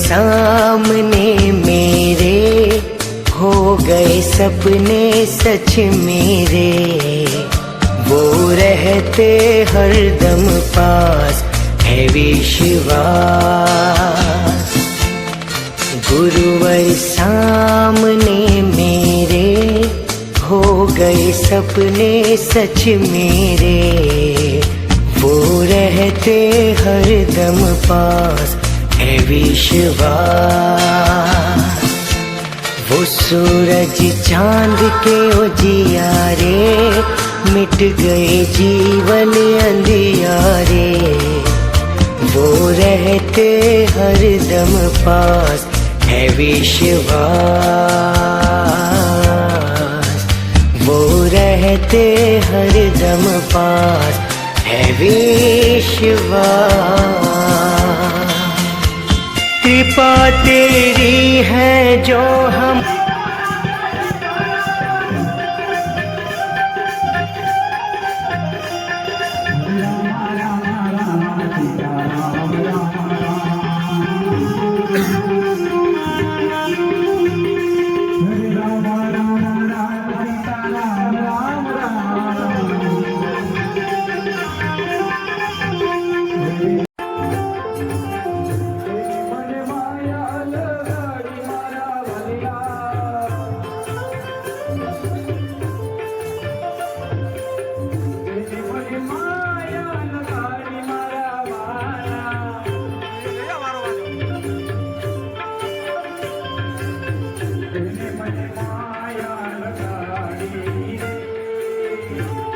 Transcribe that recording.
सामने मेरे, हो गए सपने सच मेरे। वो रहते हरदम पास है विश्वास। गुरुवर सामने मेरे, हो गए सपने सच मेरे। वो रहते हरदम पास है विश्वास। वो सूरज चांद के उजियारे, मिट गए जीवन अंधियारे। वो रहते हरदम पास है विश्वास। वो रहते हरदम पास है विश्वास। कृपा तेरी है जो हम માયા લગાડી રે